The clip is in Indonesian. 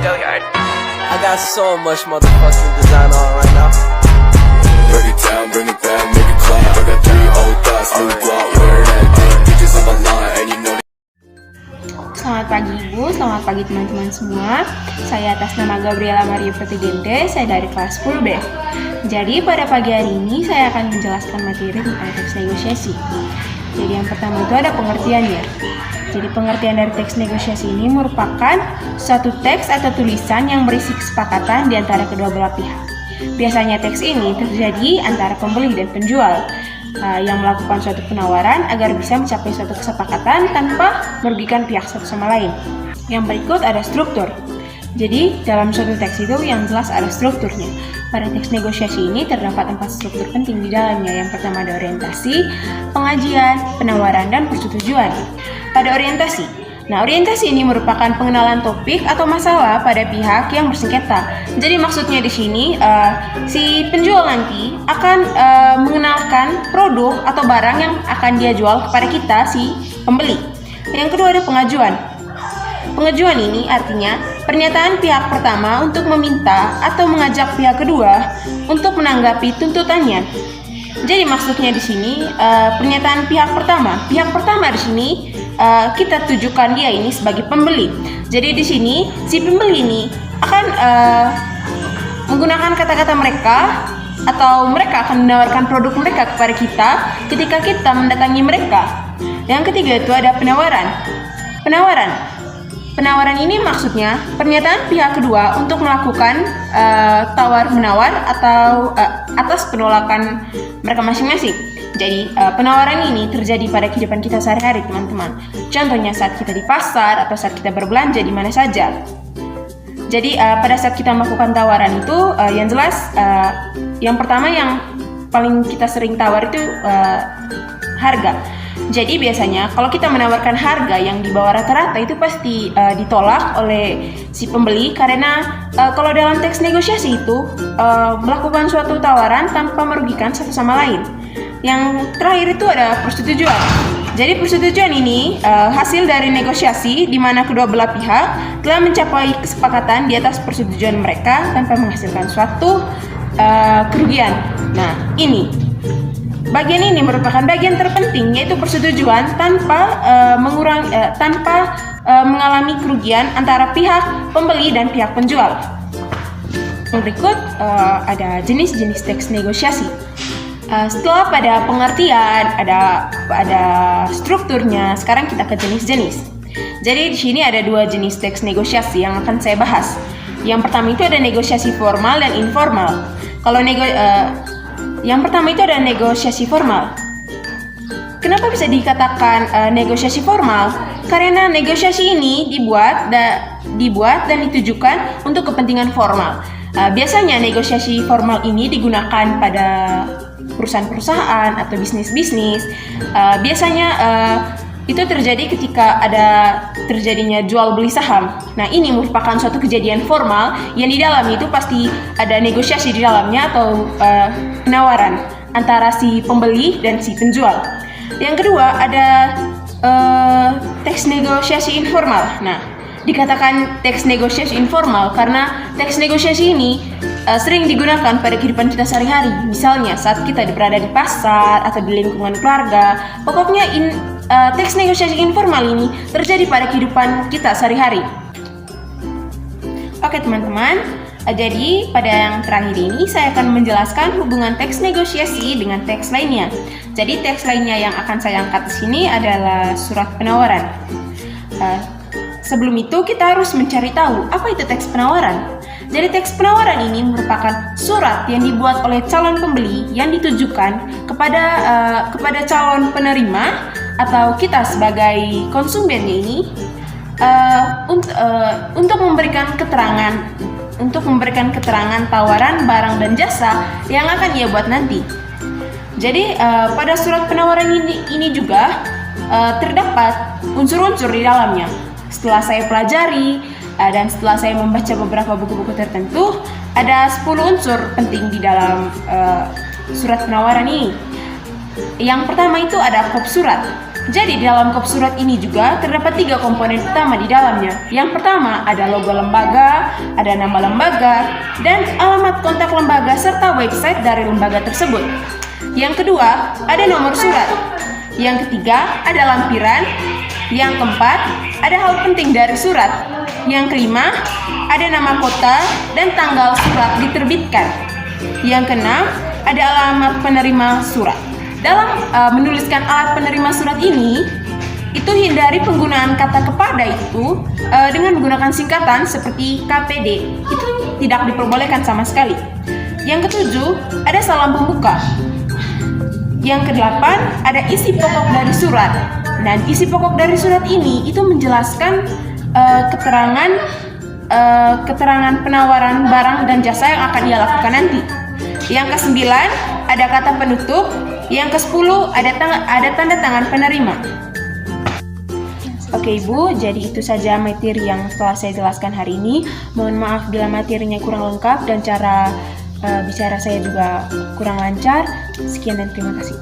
I got so much motherfucking design on right now. Break it down, bring it back, make it clap. I got 3 old thoughts, new block, where that day. Bitches on my line, and you know. Selamat pagi Ibu, selamat pagi teman-teman semua. Saya atas nama Gabriela Maria Pertigente, saya dari kelas 10B. Jadi pada pagi hari ini saya akan menjelaskan materi tentang teks negosiasi. Jadi yang pertama itu ada pengertiannya. Jadi pengertian dari teks negosiasi ini merupakan suatu teks atau tulisan yang berisi kesepakatan di antara kedua belah pihak. Biasanya teks ini terjadi antara pembeli dan penjual yang melakukan suatu penawaran agar bisa mencapai suatu kesepakatan tanpa merugikan pihak satu sama lain. Yang berikut ada struktur. Jadi dalam suatu teks itu yang jelas ada strukturnya. Pada teks negosiasi ini terdapat 4 struktur penting di dalamnya. Yang pertama ada orientasi, pengajian, penawaran, dan persetujuan. Pada orientasi, orientasi ini merupakan pengenalan topik atau masalah pada pihak yang bersengketa. Jadi maksudnya di sini si penjual nanti akan mengenalkan produk atau barang yang akan dia jual kepada kita si pembeli. Yang kedua ada pengajuan. Pengajuan ini artinya pernyataan pihak pertama untuk meminta atau mengajak pihak kedua untuk menanggapi tuntutannya. Jadi maksudnya di sini pernyataan pihak pertama. Pihak pertama di sini kita tujukan dia ini sebagai pembeli. Jadi di sini si pembeli ini akan menggunakan kata-kata mereka atau mereka akan menawarkan produk mereka kepada kita ketika kita mendatangi mereka. Yang ketiga itu ada penawaran. Penawaran ini maksudnya pernyataan pihak kedua untuk melakukan tawar-menawar atau atas penolakan mereka masing-masing. Jadi penawaran ini terjadi pada kehidupan kita sehari-hari teman-teman. Contohnya saat kita di pasar atau saat kita berbelanja di mana saja. Jadi pada saat kita melakukan tawaran itu yang jelas yang pertama yang paling kita sering tawar itu harga. Jadi biasanya kalau kita menawarkan harga yang di bawah rata-rata itu pasti ditolak oleh si pembeli karena kalau dalam teks negosiasi itu melakukan suatu tawaran tanpa merugikan satu sama lain. Yang terakhir itu ada persetujuan. Jadi persetujuan ini hasil dari negosiasi di mana kedua belah pihak telah mencapai kesepakatan di atas persetujuan mereka tanpa menghasilkan suatu kerugian. Nah, bagian ini merupakan bagian terpenting yaitu persetujuan tanpa mengalami kerugian antara pihak pembeli dan pihak penjual. Berikut ada jenis-jenis teks negosiasi. Setelah pada pengertian, ada strukturnya, sekarang kita ke jenis-jenis. Jadi di sini ada 2 jenis teks negosiasi yang akan saya bahas. Yang pertama itu ada negosiasi formal dan informal. Yang pertama itu ada negosiasi formal. Kenapa bisa dikatakan negosiasi formal? Karena negosiasi ini dibuat dan ditujukan untuk kepentingan formal. Biasanya negosiasi formal ini digunakan pada perusahaan-perusahaan atau bisnis-bisnis. Biasanya itu terjadi ketika ada terjadinya jual beli saham. Nah, ini merupakan suatu kejadian formal yang di dalam itu pasti ada negosiasi di dalamnya atau penawaran antara si pembeli dan si penjual. Yang kedua ada teks negosiasi informal. Nah, dikatakan teks negosiasi informal karena teks negosiasi ini sering digunakan pada kehidupan kita sehari-hari. Misalnya saat kita berada di pasar atau di lingkungan keluarga. Pokoknya teks negosiasi informal ini terjadi pada kehidupan kita sehari-hari. Oke teman-teman, jadi pada yang terakhir ini saya akan menjelaskan hubungan teks negosiasi dengan teks lainnya. Jadi teks lainnya yang akan saya angkat di sini adalah surat penawaran. Sebelum itu kita harus mencari tahu apa itu teks penawaran. Jadi teks penawaran ini merupakan surat yang dibuat oleh calon pembeli yang ditujukan kepada calon penerima atau kita sebagai konsumennya ini untuk memberikan keterangan tawaran barang dan jasa yang akan ia buat nanti. Jadi pada surat penawaran ini juga terdapat unsur-unsur di dalamnya. Setelah saya pelajari dan setelah saya membaca beberapa buku-buku tertentu, ada 10 unsur penting di dalam surat penawaran ini. Yang pertama itu ada kop surat. Jadi di dalam kop surat ini juga terdapat 3 komponen utama di dalamnya. Yang pertama ada logo lembaga, ada nama lembaga, dan alamat kontak lembaga serta website dari lembaga tersebut. Yang kedua ada nomor surat. Yang ketiga ada lampiran. Yang keempat ada hal penting dari surat. Yang kelima ada nama kota dan tanggal surat diterbitkan. Yang keenam ada alamat penerima surat. Dalam menuliskan alat penerima surat ini, itu hindari penggunaan kata kepada itu dengan menggunakan singkatan seperti KPD. Itu tidak diperbolehkan sama sekali. Yang ketujuh, ada salam pembuka. Yang kedelapan, ada isi pokok dari surat. Dan isi pokok dari surat ini itu menjelaskan keterangan penawaran barang dan jasa yang akan ia lakukan nanti. Yang kesembilan, ada kata penutup. Yang ke-10 ada tanda tangan penerima. Oke Ibu, jadi itu saja materi yang telah saya jelaskan hari ini. Mohon maaf bila materinya kurang lengkap dan cara bicara saya juga kurang lancar. Sekian dan terima kasih.